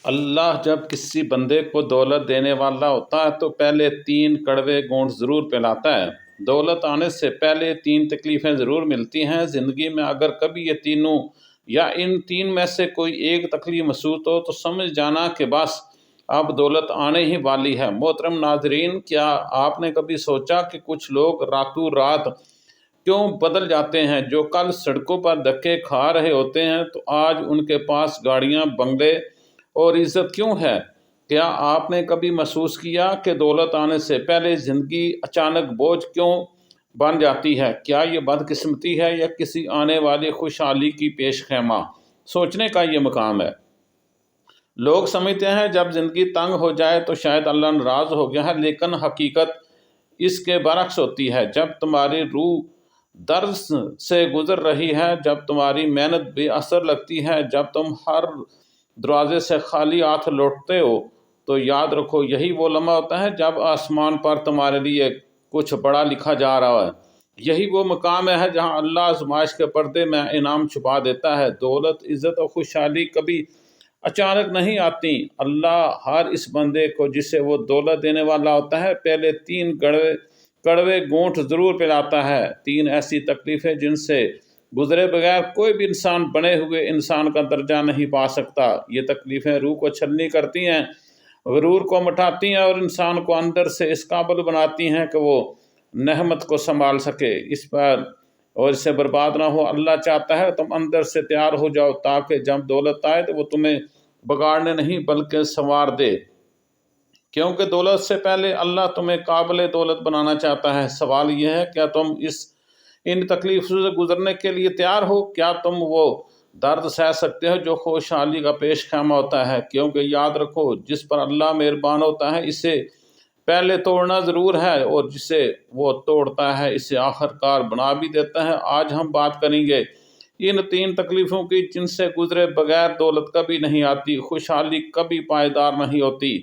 اللہ جب کسی بندے کو دولت دینے والا ہوتا ہے تو پہلے 3 کڑوے گونٹ ضرور پلاتا ہے۔ دولت آنے سے پہلے 3 تکلیفیں ضرور ملتی ہیں زندگی میں۔ اگر کبھی یہ تینوں یا ان 3 میں سے کوئی ایک تکلیف محسوس ہو تو سمجھ جانا کہ بس اب دولت آنے ہی والی ہے۔ محترم ناظرین، کیا آپ نے کبھی سوچا کہ کچھ لوگ راتوں رات کیوں بدل جاتے ہیں؟ جو کل سڑکوں پر دھکے کھا رہے ہوتے ہیں تو آج ان کے پاس گاڑیاں، بنگلے اور عزت کیوں ہے؟ کیا آپ نے کبھی محسوس کیا کہ دولت آنے سے پہلے زندگی اچانک بوجھ کیوں بن جاتی ہے؟ کیا یہ بدقسمتی ہے یا کسی آنے والی خوشحالی کی پیش خیمہ؟ سوچنے کا یہ مقام ہے۔ لوگ سمجھتے ہیں جب زندگی تنگ ہو جائے تو شاید اللہ ناراض ہو گیا ہے، لیکن حقیقت اس کے برعکس ہوتی ہے۔ جب تمہاری روح درد سے گزر رہی ہے، جب تمہاری محنت بے اثر لگتی ہے، جب تم ہر دروازے سے خالی ہاتھ لوٹتے ہو، تو یاد رکھو یہی وہ لمحہ ہوتا ہے جب آسمان پر تمہارے لیے کچھ بڑا لکھا جا رہا ہے۔ یہی وہ مقام ہے جہاں اللہ آزمائش کے پردے میں انعام چھپا دیتا ہے۔ دولت، عزت اور خوشحالی کبھی اچانک نہیں آتی۔ اللہ ہر اس بندے کو جسے وہ دولت دینے والا ہوتا ہے پہلے 3 کڑوے گونٹ ضرور پلاتا ہے۔ 3 ایسی تکلیفیں جن سے گزرے بغیر کوئی بھی انسان بنے ہوئے انسان کا درجہ نہیں پا سکتا۔ یہ تکلیفیں روح کو چھلنی کرتی ہیں، غرور کو مٹاتی ہیں اور انسان کو اندر سے اس قابل بناتی ہیں کہ وہ نعمت کو سنبھال سکے اس پر اور اس سے برباد نہ ہو۔ اللہ چاہتا ہے تم اندر سے تیار ہو جاؤ تاکہ جب دولت آئے تو وہ تمہیں بگاڑنے نہیں بلکہ سنوار دے، کیونکہ دولت سے پہلے اللہ تمہیں قابل دولت بنانا چاہتا ہے۔ سوال یہ ہے کیا تم ان تکلیفوں سے گزرنے کے لیے تیار ہو؟ کیا تم وہ درد سہ سکتے ہو جو خوشحالی کا پیش خیمہ ہوتا ہے؟ کیونکہ یاد رکھو جس پر اللہ مہربان ہوتا ہے اسے پہلے توڑنا ضرور ہے، اور جسے وہ توڑتا ہے اسے آخر کار بنا بھی دیتا ہے۔ آج ہم بات کریں گے ان 3 تکلیفوں کی جن سے گزرے بغیر دولت کبھی نہیں آتی، خوشحالی کبھی پائیدار نہیں ہوتی۔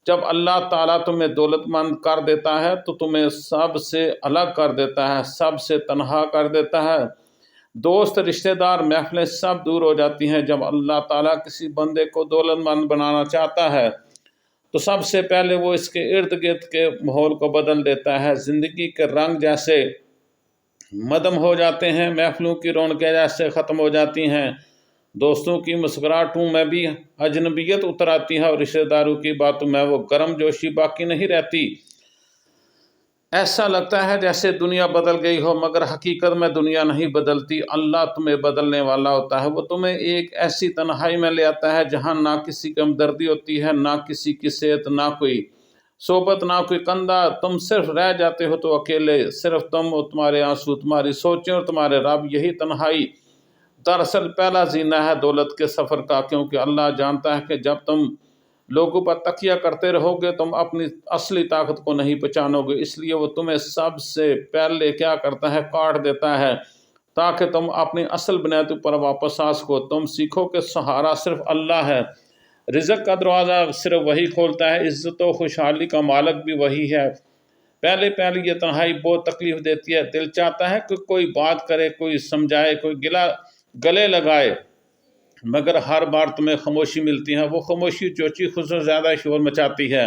جب اللہ تعالیٰ تمہیں دولت مند کر دیتا ہے تو تمہیں سب سے الگ کر دیتا ہے، سب سے تنہا کر دیتا ہے۔ دوست، رشتہ دار، محفلیں سب دور ہو جاتی ہیں۔ جب اللہ تعالیٰ کسی بندے کو دولت مند بنانا چاہتا ہے تو سب سے پہلے وہ اس کے ارد گرد کے ماحول کو بدل دیتا ہے۔ زندگی کے رنگ جیسے مدھم ہو جاتے ہیں، محفلوں کی رونقیں جیسے ختم ہو جاتی ہیں، دوستوں کی مسکراہٹوں میں بھی اجنبیت اتر آتی ہے اور رشتہ داروں کی باتوں میں وہ گرم جوشی باقی نہیں رہتی۔ ایسا لگتا ہے جیسے دنیا بدل گئی ہو، مگر حقیقت میں دنیا نہیں بدلتی، اللہ تمہیں بدلنے والا ہوتا ہے۔ وہ تمہیں ایک ایسی تنہائی میں لے آتا ہے جہاں نہ کسی کی ہمدردی ہوتی ہے، نہ کسی کی صحت، نہ کوئی صحبت، نہ کوئی کندھا۔ تم صرف رہ جاتے ہو تو اکیلے، صرف تم اور تمہارے آنسو، تمہاری سوچیں اور تمہارے رب۔ یہی تنہائی دراصل پہلا زینہ ہے دولت کے سفر کا، کیونکہ اللہ جانتا ہے کہ جب تم لوگوں پر تکیہ کرتے رہو گے تم اپنی اصلی طاقت کو نہیں پہچانو گے۔ اس لیے وہ تمہیں سب سے پہلے کیا کرتا ہے؟ کاٹ دیتا ہے تاکہ تم اپنی اصل بنیادوں پر واپس آ سکو۔ تم سیکھو کہ سہارا صرف اللہ ہے، رزق کا دروازہ صرف وہی کھولتا ہے، عزت و خوشحالی کا مالک بھی وہی ہے۔ پہلے یہ تنہائی بہت تکلیف دیتی ہے۔ دل چاہتا ہے کہ کوئی بات کرے، کوئی سمجھائے، کوئی گلے لگائے، مگر ہر بار تمہیں خاموشی ملتی ہے۔ وہ خاموشی جو چیخوں سے زیادہ شور مچاتی ہے،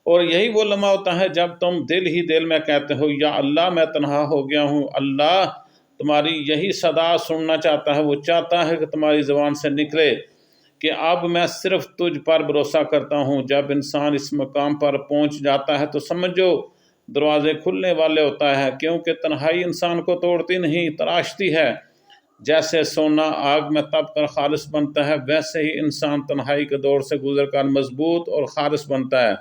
اور یہی وہ لمحہ ہوتا ہے جب تم دل ہی دل میں کہتے ہو یا اللہ میں تنہا ہو گیا ہوں۔ اللہ تمہاری یہی صدا سننا چاہتا ہے۔ وہ چاہتا ہے کہ تمہاری زبان سے نکلے کہ اب میں صرف تجھ پر بھروسہ کرتا ہوں۔ جب انسان اس مقام پر پہنچ جاتا ہے تو سمجھو دروازے کھلنے والے ہوتا ہے، کیونکہ تنہائی انسان کو توڑتی نہیں، تراشتی ہے۔ جیسے سونا آگ میں تپ کر خالص بنتا ہے، ویسے ہی انسان تنہائی کے دور سے گزر کر مضبوط اور خالص بنتا ہے۔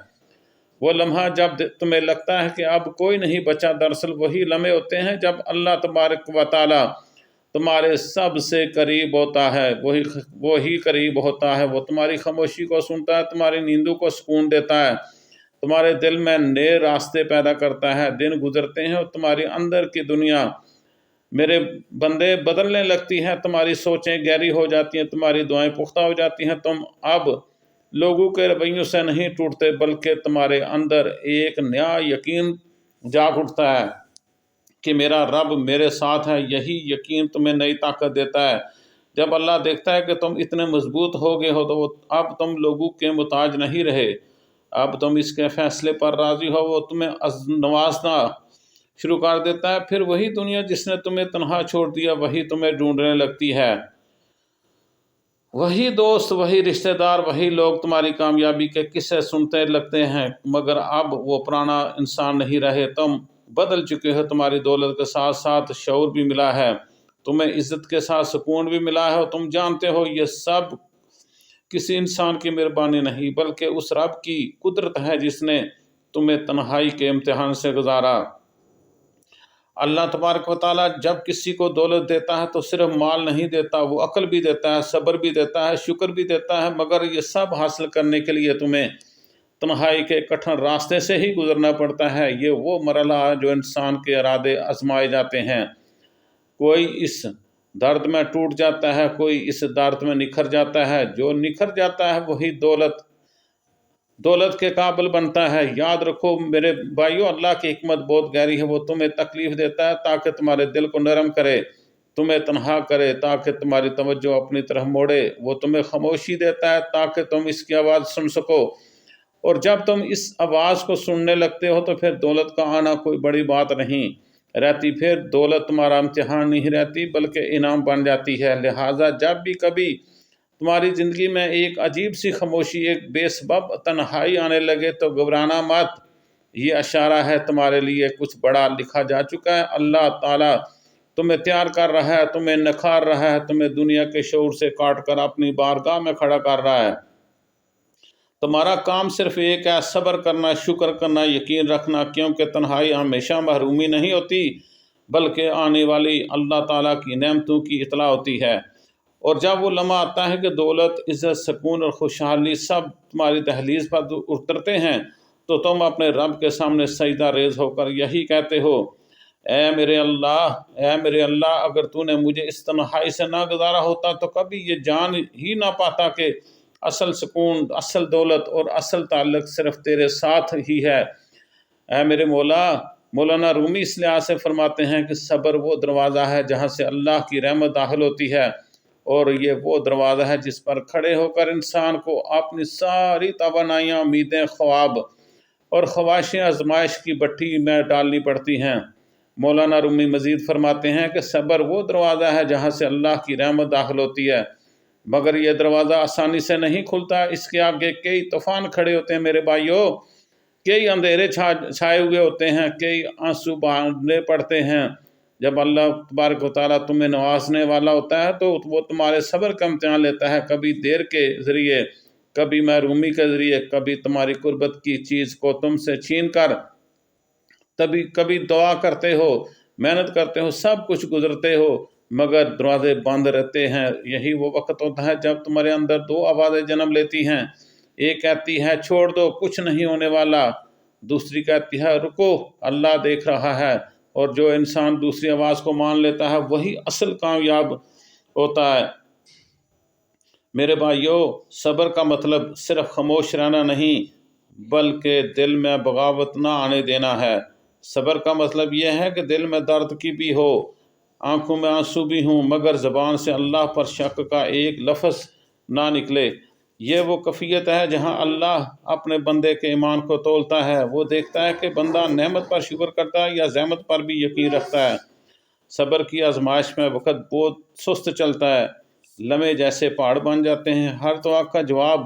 وہ لمحہ جب تمہیں لگتا ہے کہ اب کوئی نہیں بچا، دراصل وہی لمحے ہوتے ہیں جب اللہ تبارک و تعالیٰ تمہارے سب سے قریب ہوتا ہے۔ وہی قریب ہوتا ہے، وہ تمہاری خاموشی کو سنتا ہے، تمہاری نیندوں کو سکون دیتا ہے، تمہارے دل میں نئے راستے پیدا کرتا ہے۔ دن گزرتے ہیں اور تمہاری اندر کی دنیا میرے بندے بدلنے لگتی ہے، تمہاری سوچیں گہری ہو جاتی ہیں، تمہاری دعائیں پختہ ہو جاتی ہیں۔ تم اب لوگوں کے رویوں سے نہیں ٹوٹتے، بلکہ تمہارے اندر ایک نیا یقین جاگ اٹھتا ہے کہ میرا رب میرے ساتھ ہے۔ یہی یقین تمہیں نئی طاقت دیتا ہے۔ جب اللہ دیکھتا ہے کہ تم اتنے مضبوط ہو گئے ہو تو اب تم لوگوں کے محتاج نہیں رہے، اب تم اس کے فیصلے پر راضی ہو، وہ تمہیں نوازنا شروع کر دیتا ہے۔ پھر وہی دنیا جس نے تمہیں تنہا چھوڑ دیا وہی تمہیں ڈھونڈنے لگتی ہے، وہی دوست، وہی رشتہ دار، وہی لوگ تمہاری کامیابی کے قصے سنتے لگتے ہیں، مگر اب وہ پرانا انسان نہیں رہے، تم بدل چکے ہو۔ تمہاری دولت کے ساتھ ساتھ شعور بھی ملا ہے، تمہیں عزت کے ساتھ سکون بھی ملا ہے، اور تم جانتے ہو یہ سب کسی انسان کی مہربانی نہیں بلکہ اس رب کی قدرت ہے جس نے تمہیں تنہائی کے امتحان سے گزارا۔ اللہ تبارک و تعالیٰ جب کسی کو دولت دیتا ہے تو صرف مال نہیں دیتا، وہ عقل بھی دیتا ہے، صبر بھی دیتا ہے، شکر بھی دیتا ہے، مگر یہ سب حاصل کرنے کے لیے تمہیں تنہائی کے کٹھن راستے سے ہی گزرنا پڑتا ہے۔ یہ وہ مرحلہ ہے جو انسان کے ارادے آزمائے جاتے ہیں، کوئی اس درد میں ٹوٹ جاتا ہے، کوئی اس درد میں نکھر جاتا ہے، جو نکھر جاتا ہے وہی دولت کے قابل بنتا ہے۔ یاد رکھو میرے بھائیو، اللہ کی حکمت بہت گہری ہے، وہ تمہیں تکلیف دیتا ہے تاکہ تمہارے دل کو نرم کرے، تمہیں تنہا کرے تاکہ تمہاری توجہ اپنی طرف موڑے، وہ تمہیں خاموشی دیتا ہے تاکہ تم اس کی آواز سن سکو، اور جب تم اس آواز کو سننے لگتے ہو تو پھر دولت کا آنا کوئی بڑی بات نہیں رہتی، پھر دولت تمہارا امتحان نہیں رہتی بلکہ انعام بن جاتی ہے۔ لہٰذا جب بھی کبھی تمہاری زندگی میں ایک عجیب سی خاموشی، ایک بے سبب تنہائی آنے لگے تو گھبرانا مت، یہ اشارہ ہے تمہارے لیے کچھ بڑا لکھا جا چکا ہے۔ اللہ تعالیٰ تمہیں تیار کر رہا ہے، تمہیں نکھار رہا ہے، تمہیں دنیا کے شعور سے کاٹ کر اپنی بارگاہ میں کھڑا کر رہا ہے۔ تمہارا کام صرف ایک ہے، صبر کرنا، شکر کرنا، یقین رکھنا، کیونکہ تنہائی ہمیشہ محرومی نہیں ہوتی بلکہ آنے والی اللہ تعالیٰ کی نعمتوں کی اطلاع ہوتی ہے۔ اور جب وہ لمحہ آتا ہے کہ دولت، عزت، سکون اور خوشحالی سب تمہاری دہلیز پر اترتے ہیں تو تم اپنے رب کے سامنے سجدہ ریز ہو کر یہی کہتے ہو، اے میرے اللہ، اے میرے اللہ، اگر تو نے مجھے اس تنہائی سے نہ گزارا ہوتا تو کبھی یہ جان ہی نہ پاتا کہ اصل سکون، اصل دولت اور اصل تعلق صرف تیرے ساتھ ہی ہے۔ اے میرے مولا، مولانا رومی اس لحاظ سے فرماتے ہیں کہ صبر وہ دروازہ ہے جہاں سے اللہ کی رحمت داخل ہوتی ہے، اور یہ وہ دروازہ ہے جس پر کھڑے ہو کر انسان کو اپنی ساری توانائیاں، امیدیں، خواب اور خواہشیں آزمائش کی بھٹی میں ڈالنی پڑتی ہیں۔ مولانا رومی مزید فرماتے ہیں کہ صبر وہ دروازہ ہے جہاں سے اللہ کی رحمت داخل ہوتی ہے، مگر یہ دروازہ آسانی سے نہیں کھلتا، اس کے آگے کئی طوفان کھڑے ہوتے ہیں میرے بھائیوں، کئی اندھیرے چھائے ہوئے ہوتے ہیں، کئی آنسو بہانے پڑتے ہیں۔ جب اللہ تبارک و تعالیٰ تمہیں نوازنے والا ہوتا ہے تو وہ تمہارے صبر کا امتحان لیتا ہے، کبھی دیر کے ذریعے، کبھی محرومی کے ذریعے، کبھی تمہاری قربت کی چیز کو تم سے چھین کر، کبھی دعا کرتے ہو، محنت کرتے ہو، سب کچھ گزرتے ہو مگر دروازے بند رہتے ہیں۔ یہی وہ وقت ہوتا ہے جب تمہارے اندر دو آوازیں جنم لیتی ہیں، ایک کہتی ہے چھوڑ دو، کچھ نہیں ہونے والا، دوسری کہتی ہے رکو، اللہ دیکھ رہا ہے۔ اور جو انسان دوسری آواز کو مان لیتا ہے وہی اصل کامیاب ہوتا ہے۔ میرے بھائیو، صبر کا مطلب صرف خاموش رہنا نہیں بلکہ دل میں بغاوت نہ آنے دینا ہے۔ صبر کا مطلب یہ ہے کہ دل میں درد کی بھی ہو، آنکھوں میں آنسو بھی ہوں، مگر زبان سے اللہ پر شک کا ایک لفظ نہ نکلے۔ یہ وہ کیفیت ہے جہاں اللہ اپنے بندے کے ایمان کو تولتا ہے، وہ دیکھتا ہے کہ بندہ نعمت پر شکر کرتا ہے یا زحمت پر بھی یقین رکھتا ہے۔ صبر کی آزمائش میں وقت بہت سست چلتا ہے، لمحے جیسے پہاڑ بن جاتے ہیں، ہر دعا کا جواب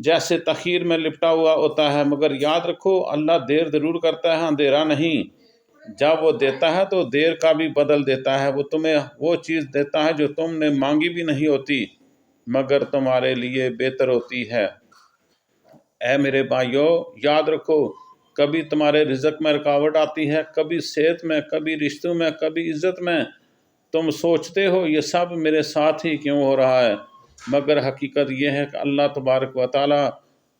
جیسے تاخیر میں لپٹا ہوا ہوتا ہے، مگر یاد رکھو اللہ دیر ضرور کرتا ہے، اندھیرا نہیں۔ جب وہ دیتا ہے تو دیر کا بھی بدل دیتا ہے، وہ تمہیں وہ چیز دیتا ہے جو تم نے مانگی بھی نہیں ہوتی مگر تمہارے لیے بہتر ہوتی ہے۔ اے میرے بھائیو، یاد رکھو کبھی تمہارے رزق میں رکاوٹ آتی ہے، کبھی صحت میں، کبھی رشتوں میں، کبھی عزت میں، تم سوچتے ہو یہ سب میرے ساتھ ہی کیوں ہو رہا ہے، مگر حقیقت یہ ہے کہ اللہ تبارک و تعالیٰ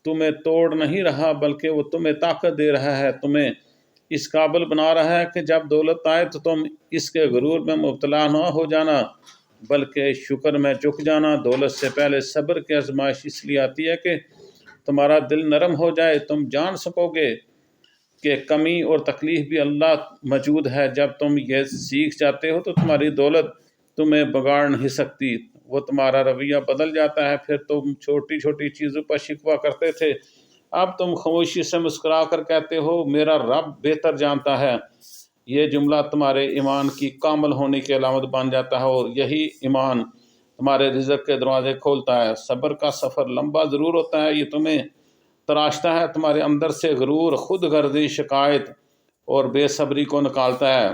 تمہیں توڑ نہیں رہا بلکہ وہ تمہیں طاقت دے رہا ہے، تمہیں اس قابل بنا رہا ہے کہ جب دولت آئے تو تم اس کے غرور میں مبتلا نہ ہو جانا بلکہ شکر میں جھک جانا۔ دولت سے پہلے صبر کی آزمائش اس لیے آتی ہے کہ تمہارا دل نرم ہو جائے، تم جان سکو گے کہ کمی اور تکلیف بھی اللہ موجود ہے۔ جب تم یہ سیکھ جاتے ہو تو تمہاری دولت تمہیں بگاڑ نہیں سکتی، وہ تمہارا رویہ بدل جاتا ہے۔ پھر تم چھوٹی چھوٹی چیزوں پر شکوہ کرتے تھے، اب تم خاموشی سے مسکرا کر کہتے ہو میرا رب بہتر جانتا ہے۔ یہ جملہ تمہارے ایمان کی کامل ہونے کی علامت بن جاتا ہے، اور یہی ایمان تمہارے رزق کے دروازے کھولتا ہے۔ صبر کا سفر لمبا ضرور ہوتا ہے، یہ تمہیں تراشتا ہے، تمہارے اندر سے غرور، خود غرضی، شکایت اور بے صبری کو نکالتا ہے،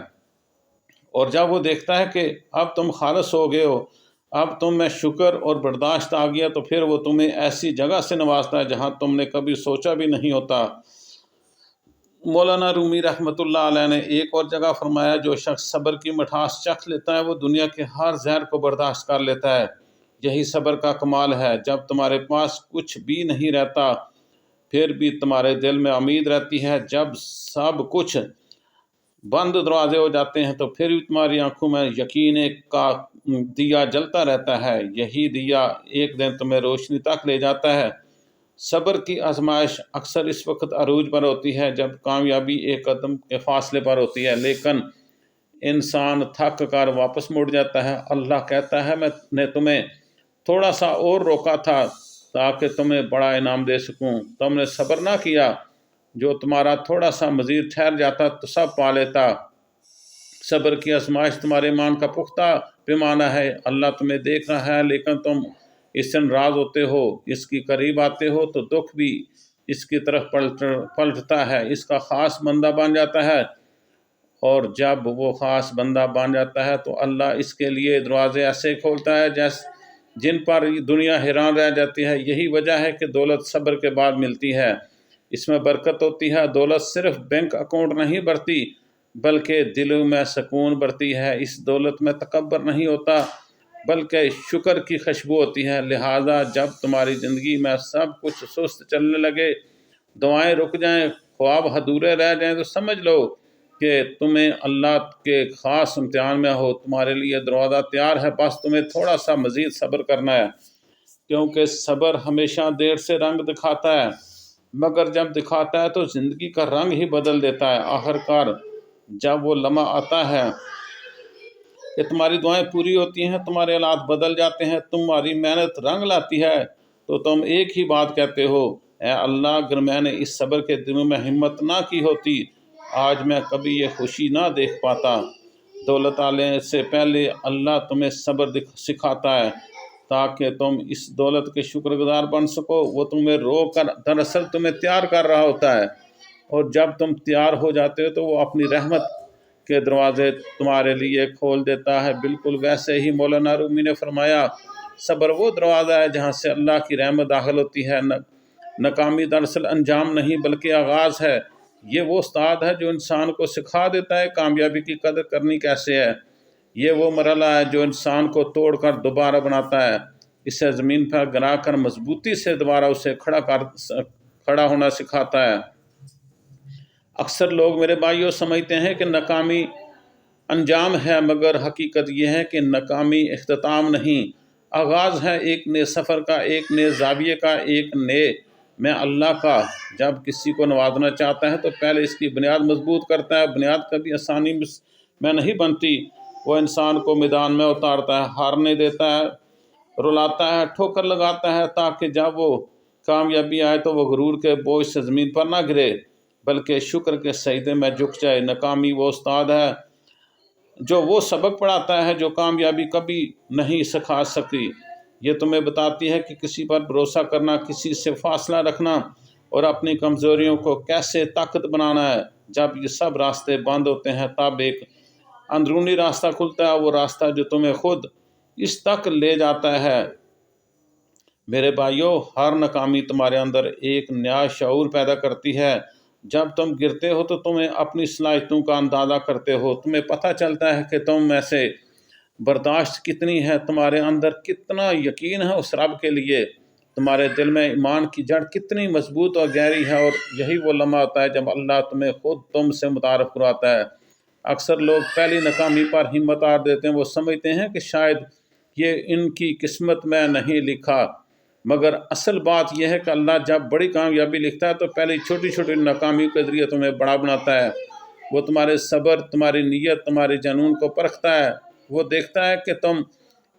اور جب وہ دیکھتا ہے کہ اب تم خالص ہو گئے ہو، اب تم میں شکر اور برداشت آ گیا، تو پھر وہ تمہیں ایسی جگہ سے نوازتا ہے جہاں تم نے کبھی سوچا بھی نہیں ہوتا۔ مولانا رومی رحمۃ اللہ علیہ نے ایک اور جگہ فرمایا، جو شخص صبر کی مٹھاس چکھ لیتا ہے وہ دنیا کے ہر زہر کو برداشت کر لیتا ہے۔ یہی صبر کا کمال ہے۔ جب تمہارے پاس کچھ بھی نہیں رہتا پھر بھی تمہارے دل میں امید رہتی ہے، جب سب کچھ بند دروازے ہو جاتے ہیں تو پھر بھی تمہاری آنکھوں میں یقین کا دیا جلتا رہتا ہے۔ یہی دیا ایک دن تمہیں روشنی تک لے جاتا ہے۔ صبر کی آزمائش اکثر اس وقت عروج پر ہوتی ہے جب کامیابی ایک قدم کے فاصلے پر ہوتی ہے، لیکن انسان تھک کر واپس مڑ جاتا ہے۔ اللہ کہتا ہے میں نے تمہیں تھوڑا سا اور روکا تھا تاکہ تمہیں بڑا انعام دے سکوں، تم نے صبر نہ کیا، جو تمہارا تھوڑا سا مزید ٹھہر جاتا تو سب پا لیتا۔ صبر کی آزمائش تمہارے ایمان کا پختہ پیمانہ ہے۔ اللہ تمہیں دیکھ رہا ہے لیکن تم اس سے ناراض ہوتے ہو، اس کی قریب آتے ہو تو دکھ بھی اس کی طرف پلٹتا ہے، اس کا خاص بندہ بن جاتا ہے، اور جب وہ خاص بندہ بن جاتا ہے تو اللہ اس کے لیے دروازے ایسے کھولتا ہے جن پر دنیا حیران رہ جاتی ہے۔ یہی وجہ ہے کہ دولت صبر کے بعد ملتی ہے، اس میں برکت ہوتی ہے۔ دولت صرف بینک اکاؤنٹ نہیں بھرتی بلکہ دلوں میں سکون بھرتی ہے۔ اس دولت میں تکبر نہیں ہوتا بلکہ شکر کی خوشبو ہوتی ہے۔ لہٰذا جب تمہاری زندگی میں سب کچھ سست چلنے لگے، دعائیں رک جائیں، خواب ادھورے رہ جائیں، تو سمجھ لو کہ تمہیں اللہ کے خاص امتحان میں ہو۔ تمہارے لیے دروازہ تیار ہے، بس تمہیں تھوڑا سا مزید صبر کرنا ہے، کیونکہ صبر ہمیشہ دیر سے رنگ دکھاتا ہے، مگر جب دکھاتا ہے تو زندگی کا رنگ ہی بدل دیتا ہے۔ آخر کار جب وہ لمحہ آتا ہے کہ تمہاری دعائیں پوری ہوتی ہیں، تمہارے حالات بدل جاتے ہیں، تمہاری محنت رنگ لاتی ہے، تو تم ایک ہی بات کہتے ہو، اے اللہ، اگر میں نے اس صبر کے دنوں میں ہمت نہ کی ہوتی آج میں کبھی یہ خوشی نہ دیکھ پاتا۔ دولت آنے سے پہلے اللہ تمہیں صبر سکھاتا ہے تاکہ تم اس دولت کے شکر گزار بن سکو۔ وہ تمہیں روک کر دراصل تمہیں تیار کر رہا ہوتا ہے، اور جب تم تیار ہو جاتے ہو تو وہ اپنی رحمت کے دروازے تمہارے لیے کھول دیتا ہے۔ بالکل ویسے ہی مولانا رومی نے فرمایا، صبر وہ دروازہ ہے جہاں سے اللہ کی رحمت داخل ہوتی ہے۔ ناکامی دراصل انجام نہیں بلکہ آغاز ہے۔ یہ وہ استاد ہے جو انسان کو سکھا دیتا ہے کامیابی کی قدر کرنی کیسے ہے۔ یہ وہ مرحلہ ہے جو انسان کو توڑ کر دوبارہ بناتا ہے، اسے زمین پر گرا کر مضبوطی سے دوبارہ اسے کھڑا ہونا سکھاتا ہے۔ اکثر لوگ میرے بھائیوں سمجھتے ہیں کہ ناکامی انجام ہے، مگر حقیقت یہ ہے کہ ناکامی اختتام نہیں، آغاز ہے ایک نئے سفر کا، ایک نئے زاویے کا، ایک نئے میں اللہ کا۔ جب کسی کو نوازنا چاہتا ہے تو پہلے اس کی بنیاد مضبوط کرتا ہے۔ بنیاد کبھی آسانی میں نہیں بنتی، وہ انسان کو میدان میں اتارتا ہے، ہارنے دیتا ہے، رلاتا ہے، ٹھوکر لگاتا ہے، تاکہ جب وہ کامیابی آئے تو وہ غرور کے بوجھ سے زمین پر نہ گرے بلکہ شکر کے سجدے میں جھک جائے۔ ناکامی وہ استاد ہے جو وہ سبق پڑھاتا ہے جو کامیابی کبھی نہیں سکھا سکی۔ یہ تمہیں بتاتی ہے کہ کسی پر بھروسہ کرنا، کسی سے فاصلہ رکھنا اور اپنی کمزوریوں کو کیسے طاقت بنانا ہے۔ جب یہ سب راستے بند ہوتے ہیں تب ایک اندرونی راستہ کھلتا ہے، وہ راستہ جو تمہیں خود اس تک لے جاتا ہے۔ میرے بھائیوں، ہر ناکامی تمہارے اندر ایک نیا شعور پیدا کرتی ہے۔ جب تم گرتے ہو تو تمہیں اپنی صلاحیتوں کا اندازہ کرتے ہو، تمہیں پتہ چلتا ہے کہ تم میں سے برداشت کتنی ہے، تمہارے اندر کتنا یقین ہے اس رب کے لیے، تمہارے دل میں ایمان کی جڑ کتنی مضبوط اور گہری ہے، اور یہی وہ لمحہ ہوتا ہے جب اللہ تمہیں خود تم سے متعارف کرواتا ہے۔ اکثر لوگ پہلی ناکامی پر ہمت ہار دیتے ہیں، وہ سمجھتے ہیں کہ شاید یہ ان کی قسمت میں نہیں لکھا، مگر اصل بات یہ ہے کہ اللہ جب بڑی کامیابی لکھتا ہے تو پہلی چھوٹی چھوٹی ناکامیوں کے ذریعے تمہیں بڑا بناتا ہے۔ وہ تمہارے صبر، تمہاری نیت، تمہارے جنون کو پرکھتا ہے، وہ دیکھتا ہے کہ تم